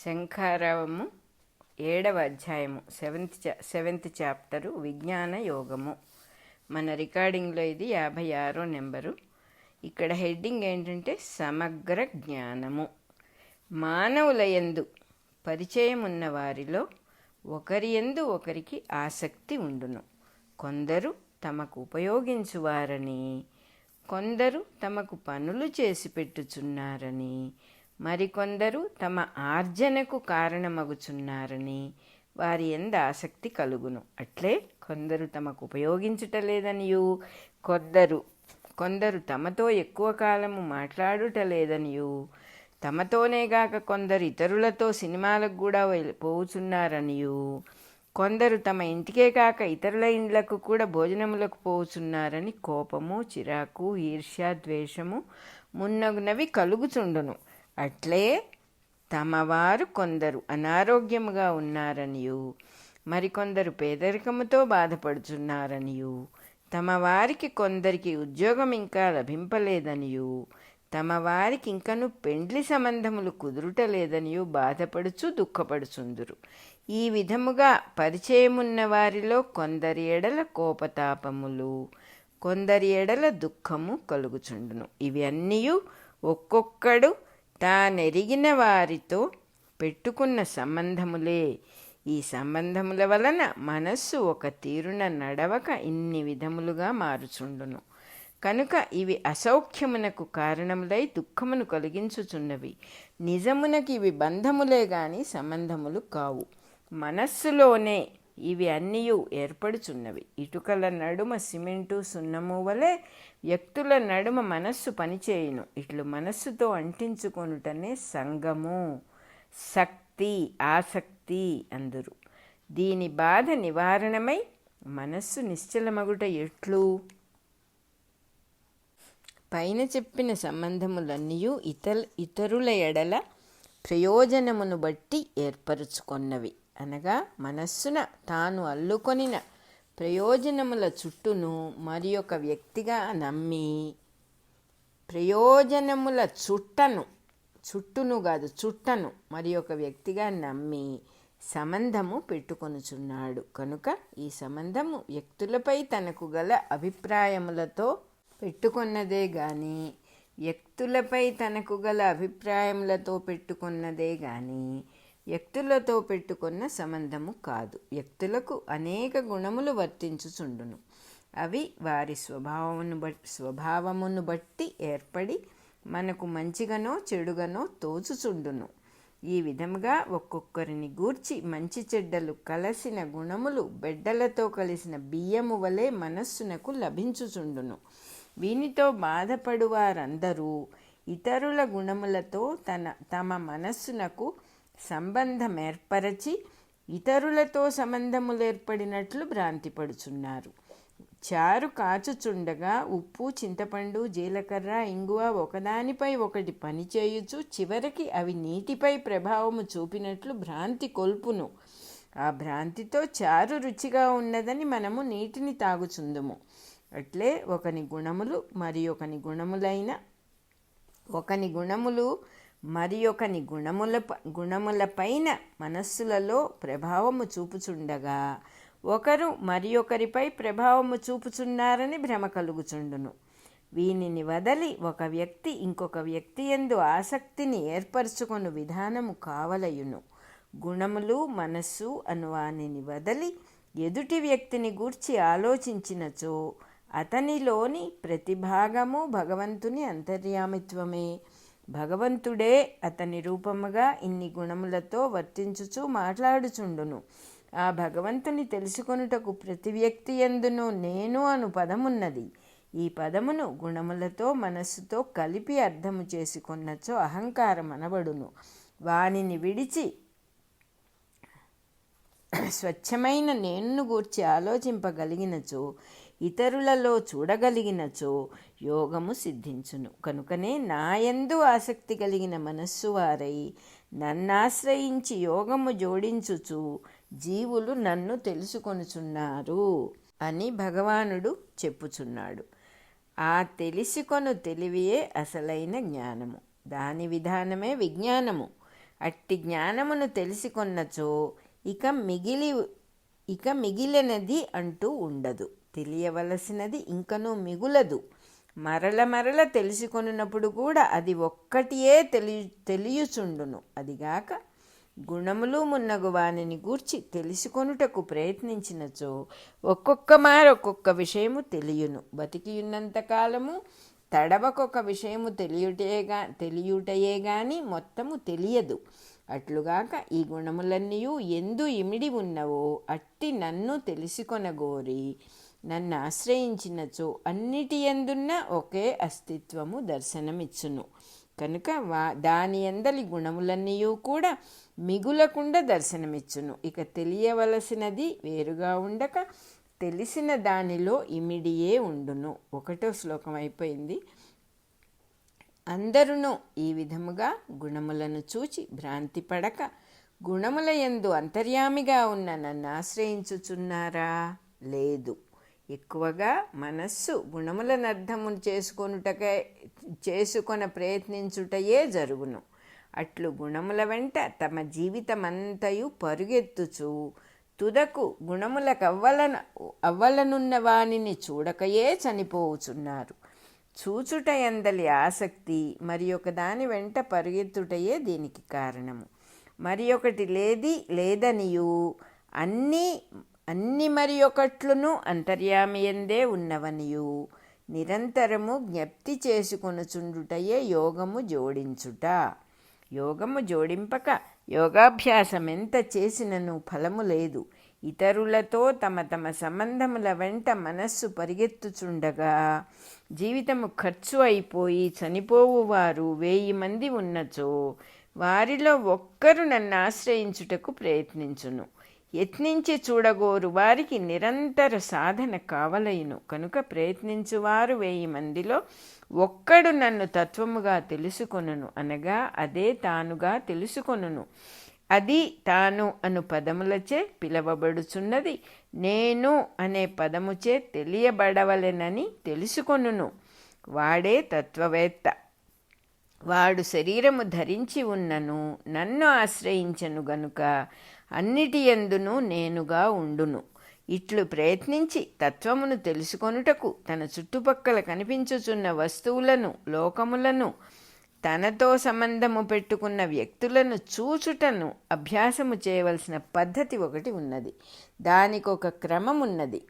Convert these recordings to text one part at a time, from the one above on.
శంఖారావము 7వ అధ్యాయము seventh chapter విజ్ఞాన యోగము. మన రికార్డింగ్లో ఇది 56వ నెంబరు. ఇక్కడ హెడ్డింగ్ ఏంటంటే సమగ్ర జ్ఞానము. మానవులయందు పరిచయం ఉన్న వారిలో ఒకరి యందు ఒకరికి ఆసక్తి ఉండును. కొందరు తమకు ఉపయోగించువారని, కొందరు తమకు పనులు చేసి పెట్టుచున్నారని, మరికొందరు తమ ఆర్జనకు కారణమగుచున్నారని వారి యందు ఆసక్తి కలుగును. అట్లే కొందరు తమకు ఉపయోగించుటలేదనియు, కొందరు తమతో ఎక్కువ కాలము మాట్లాడుటలేదనియు, తమతోనేగాక కొందరు ఇతరులతో సినిమాలకు కూడా పోవుచున్నారనియు, కొందరు తమ ఇంటికే కాక ఇతరుల ఇండ్లకు కూడా భోజనములకు పోవుచున్నారని కోపము, చిరాకు, ఈర్ష్య, ద్వేషము మున్నగునవి కలుగుచుండును. అట్లే తమవారు కొందరు అనారోగ్యముగా ఉన్నారనియు, మరికొందరు పేదరికముతో బాధపడుచున్నారనియు, తమ వారికి కొందరికి ఉద్యోగం ఇంకా లభింపలేదనియు, తమ వారికి ఇంకను పెండ్లి సంబంధములు కుదురుటలేదనియు బాధపడుచు దుఃఖపడుచుందురు. ఈ విధముగా పరిచయమున్న వారిలో కొందరి ఎడల కోపతాపములు, కొందరి ఎడల దుఃఖము కలుగుచుండును. ఇవి అన్నీయు ఒక్కొక్కడు తానెరిగిన వారితో పెట్టుకున్న సంబంధములే. ఈ సంబంధముల వలన మనస్సు ఒక తీరున నడవక ఇన్ని విధములుగా మారుచుండును. కనుక ఇవి అసౌఖ్యమునకు కారణములై దుఃఖమును కలిగించుచున్నవి. నిజమునకు ఇవి బంధములే గాని సంబంధములు కావు. మనస్సులోనే ఇవి అన్నీయు ఏర్పడుచున్నవి. ఇటుకల నడుమ సిమెంటు సున్నము వలె వ్యక్తుల నడుమ మనస్సు పనిచేయును. ఇట్లు మనస్సుతో అంటించుకొనుటనే సంగము, శక్తి, ఆసక్తి అందురు. దీని బాధ నివారణమై మనస్సు నిశ్చలమగుట ఎట్లు? పైన చెప్పిన సంబంధములన్నీయు ఇతరుల ఎడల ప్రయోజనమును బట్టి ఏర్పరుచుకొన్నవి. అనగా మనస్సున తాను అల్లుకొనిన ప్రయోజనముల చుట్టూను మరి ఒక వ్యక్తిగా నమ్మి, ప్రయోజనముల చుట్టను మరి ఒక వ్యక్తిగా నమ్మి సంబంధము పెట్టుకొనుచున్నాడు. కనుక ఈ సంబంధము వ్యక్తులపై తనకు గల అభిప్రాయములతో పెట్టుకున్నదే గాని వ్యక్తులతో పెట్టుకున్న సంబంధము కాదు. వ్యక్తులకు అనేక గుణములు వర్తించుచుండును. అవి వారి స్వభావమును బట్టి ఏర్పడి మనకు మంచిగానో చెడుగానో తోచుచుండును. ఈ విధముగా ఒక్కొక్కరిని గూర్చి మంచి చెడ్డలు కలసిన గుణములు బెడ్డలతో కలిసిన బియ్యము వలె మనస్సునకు లభించుచుండును. వీనితో బాధపడువారందరూ ఇతరుల గుణములతో తమ మనస్సునకు సంబంధమేర్పరచి ఇతరులతో సంబంధములు ఏర్పడినట్లు భ్రాంతిపడుచున్నారు. చారు కాచుచుండగా ఉప్పు, చింతపండు, జీలకర్ర, ఇంగువ ఒకదానిపై ఒకటి పనిచేయుచు చివరికి అవి నీటిపై ప్రభావము చూపినట్లు భ్రాంతి కొల్పును. ఆ భ్రాంతితో చారు రుచిగా ఉన్నదని మనము నీటిని తాగుచుందుము. అట్లే ఒకని గుణములు మరి ఒకని గుణములపైన మనస్సులలో ప్రభావము చూపుచుండగా ఒకరు మరి ఒకరిపై ప్రభావము చూపుచున్నారని భ్రమ కలుగుచుండును. వీనిని వదలి ఒక వ్యక్తి ఇంకొక వ్యక్తి యందు ఆసక్తిని ఏర్పరచుకొను విధానము కావలయును. గుణములు, మనస్సు అను వానిని వదలి ఎదుటి వ్యక్తిని గూర్చి ఆలోచించినచో అతనిలోని ప్రతి భాగము భగవంతుని అంతర్యామిత్వమే. భగవంతుడే అతని రూపముగా ఇన్ని గుణములతో వర్తించుచు మాట్లాడుచుండును. ఆ భగవంతుని తెలుసుకొనుటకు ప్రతి వ్యక్తి యందును నేను అను పదమున్నది. ఈ పదమును గుణములతో మనస్సుతో కలిపి అర్థము చేసుకొన్నచో అహంకారం అనబడును. వానిని విడిచి స్వచ్ఛమైన నేనును గూర్చి ఆలోచింపగలిగినచో, ఇతరులలో చూడగలిగినచో యోగము సిద్ధించును. కనుకనే నాయందు ఆసక్తి కలిగిన మనస్సు వారై నన్నాశ్రయించి యోగము జోడించుచు జీవులు నన్ను తెలుసుకొనుచున్నారు అని భగవానుడు చెప్పుచున్నాడు. ఆ తెలిసికొను తెలివియే అసలైన జ్ఞానము. దాని విధానమే విజ్ఞానము. అట్టి జ్ఞానమును తెలిసికొన్నచో ఇక మిగిలినది అంటూ ఉండదు. తెలియవలసినది ఇంకనూ మిగులదు. మరల మరల తెలుసుకొనున్నప్పుడు కూడా అది ఒక్కటియే తెలియుచుండును. అదిగాక గుణములు మున్నగు వానిని గూర్చి తెలుసుకొనుటకు ప్రయత్నించినచో ఒక్కొక్క విషయము తెలియను. బతికియున్నంత కాలము తడవకొక విషయము తెలియుటయే గాని మొత్తము తెలియదు. అట్లుగాక ఈ గుణములన్నీయు ఎందు ఇమిడి ఉన్నవో అట్టి నన్ను తెలుసుకొనగోరి నన్ను ఆశ్రయించినచో అన్నిటి యందున్న ఒకే అస్తిత్వము దర్శనమిచ్చును. కనుక దాని యందలి గుణములన్నీయూ కూడా మిగులకుండా దర్శనమిచ్చును. ఇక తెలియవలసినది వేరుగా ఉండక తెలిసిన దానిలో ఇమిడియే ఉండును. 1వ శ్లోకం అయిపోయింది. అందరును ఈ విధముగా గుణములను చూచి భ్రాంతి పడక గుణముల యందు అంతర్యామిగా ఉన్న నన్ను ఆశ్రయించుచున్నారా? లేదు. ఎక్కువగా మనస్సు గుణములను అర్థము చేసుకొన ప్రయత్నించుటయే జరుగును. అట్లు గుణముల వెంట తమ జీవితమంతయు పరుగెత్తుచు తుదకు గుణములకు అవ్వలనున్న వానిని చూడకయే చనిపోవుచున్నారు. చూచుట ఎందలి ఆసక్తి మరి ఒక దాని వెంట పరుగెత్తుటయే దీనికి కారణము. మరి ఒకటి లేదనియు అన్ని మరి ఒకట్లును అంతర్యామియందే ఉన్నవనియు నిరంతరము జ్ఞప్తి చేసుకొనుచుండుటయే యోగము జోడించుట. యోగము జోడింపక యోగాభ్యాసం ఎంత చేసినను ఫలము లేదు. ఇతరులతో తమ సంబంధముల వెంట మనస్సు పరిగెత్తుచుండగా జీవితము ఖర్చు అయిపోయి చనిపోవు వారు 1000 మంది ఉన్నచో వారిలో ఒక్కరు నన్ను ఆశ్రయించుటకు ప్రయత్నించును. యత్నించి చూడగోరు వారికి నిరంతర సాధన కావలయును. కనుక ప్రయత్నించువారు 1000 మందిలో ఒక్కడు నన్ను తత్వముగా తెలుసుకొనును, అనగా అదే తానుగా తెలుసుకొనును. అది తాను అను పదములచే పిలవబడుచున్నది నేను అనే పదముచే తెలియబడవలెనని తెలుసుకొనును. వాడే తత్వవేత్త. వాడు శరీరము ధరించి ఉన్నను నన్ను ఆశ్రయించను గనుక అన్నిటి యందును నేనుగా ఉండును. ఇట్లు ప్రయత్నించి తత్వమును తెలుసుకొనుటకు తన చుట్టుపక్కల కనిపించుచున్న వస్తువులను, లోకములను, తనతో సంబంధము పెట్టుకున్న వ్యక్తులను చూచుటను అభ్యాసము చేయవలసిన పద్ధతి ఒకటి ఉన్నది. దానికి ఒక క్రమం ఉన్నది.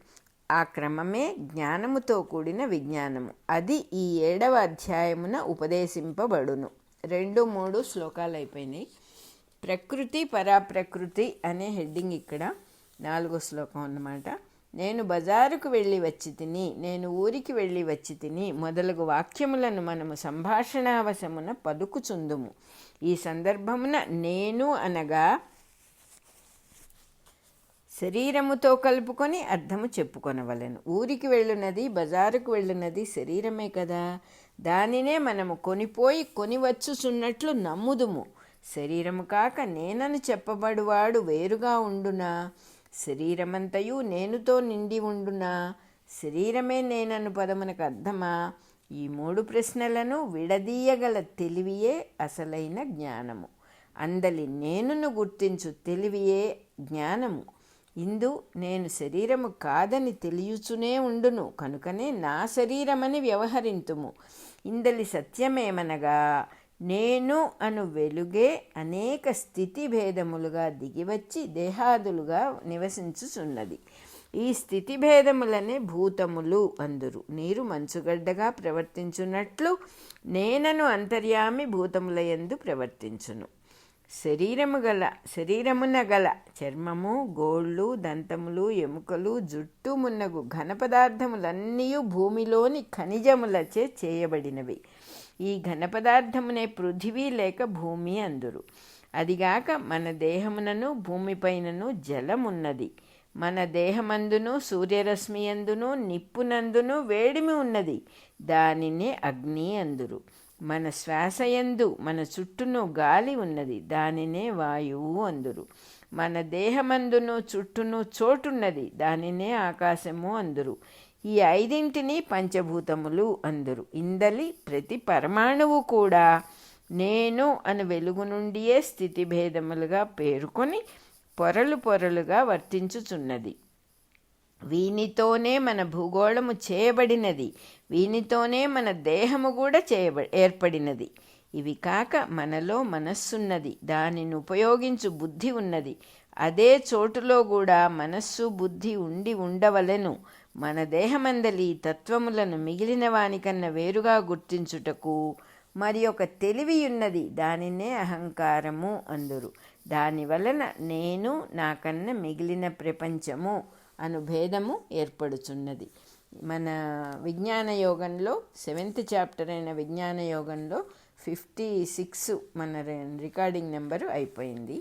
ఆ క్రమమే జ్ఞానముతో కూడిన విజ్ఞానము. అది ఈ 7వ అధ్యాయమున ఉపదేశింపబడును. 2-3 శ్లోకాలు అయిపోయినాయి. ప్రకృతి పరాప్రకృతి అనే హెడ్డింగ్ ఇక్కడ 4వ శ్లోకం అన్నమాట. నేను బజారుకు వెళ్ళి వచ్చి తిని, నేను ఊరికి వెళ్ళి వచ్చి తిని మొదలగు వాక్యములను మనము సంభాషణావశమున పలుకుచుందుము. ఈ సందర్భమున నేను అనగా శరీరముతో కలుపుకొని అర్థము చెప్పుకొనవలెను. ఊరికి వెళ్ళున్నది, బజారుకు వెళ్ళున్నది శరీరమే కదా. దానినే మనము కొని వచ్చుచున్నట్లు నమ్ముదుము. శరీరము కాక నేనని చెప్పబడువాడు వేరుగా ఉండునా? శరీరమంతయు నేనుతో నిండి ఉండునా? శరీరమే నేనను పదమునకు అర్థమా? ఈ 3 ప్రశ్నలను విడదీయగల తెలివియే అసలైన జ్ఞానము. అందలి నేనును గుర్తించు తెలివియే జ్ఞానము. ఇందు నేను శరీరము కాదని తెలియచునే ఉండును, కనుకనే నా శరీరమని వ్యవహరింతుము. ఇందలి సత్యమేమనగా నేను అను వెలుగే అనేక స్థితి భేదములుగా దిగివచ్చి దేహాదులుగా నివసించుచున్నది. ఈ స్థితి భేదములనే భూతములు అందురు. నీరు మంచుగడ్డగా ప్రవర్తించున్నట్లు నేనను అంతర్యామి భూతముల యందు ప్రవర్తించును. శరీరమున గల చర్మము, గోళ్ళు, దంతములు, ఎముకలు, జుట్టు మున్నగు ఘన పదార్థములన్నీ భూమిలోని ఖనిజములచే చేయబడినవి. ఈ ఘన పదార్థమునే పృథివీ లేక భూమి అందురు. అదిగాక మన దేహమునను భూమిపైనను జలమున్నది. మన దేహమందును సూర్యరశ్మియందును నిప్పునందును వేడిమి ఉన్నది. దానినే అగ్ని అందురు. మన శ్వాసయందు మన చుట్టూను గాలి ఉన్నది. దానినే వాయువు అందురు. మన దేహమందును చుట్టూను చోటున్నది. దానినే ఆకాశము అందురు. ఈ 5 పంచభూతములు అందురు. ఇందలి ప్రతి పరమాణువు కూడా నేను అను వెలుగు నుండియే స్థితిభేదములుగా పేర్కొని పొరలు పొరలుగా వర్తించుచున్నది. వీనితోనే మన భూగోళము చేయబడినది, వీనితోనే మన దేహము కూడా ఏర్పడినది. ఇవి కాక మనలో మనస్సున్నది, దానిని ఉపయోగించు బుద్ధి ఉన్నది. అదే చోటులో కూడా మనస్సు బుద్ధి ఉండి ఉండవలెను. మన దేహమందలి తత్వములను మిగిలిన వానికన్నా వేరుగా గుర్తించుటకు మరి ఒక తెలివి ఉన్నది, దానినే అహంకారము అందురు. దానివలన నేను నాకన్నా మిగిలిన ప్రపంచము అను భేదము ఏర్పడుచున్నది. మన విజ్ఞాన యోగంలో 7th చాప్టర్ అయిన విజ్ఞాన యోగంలో 56 మన రికార్డింగ్ నెంబరు అయిపోయింది.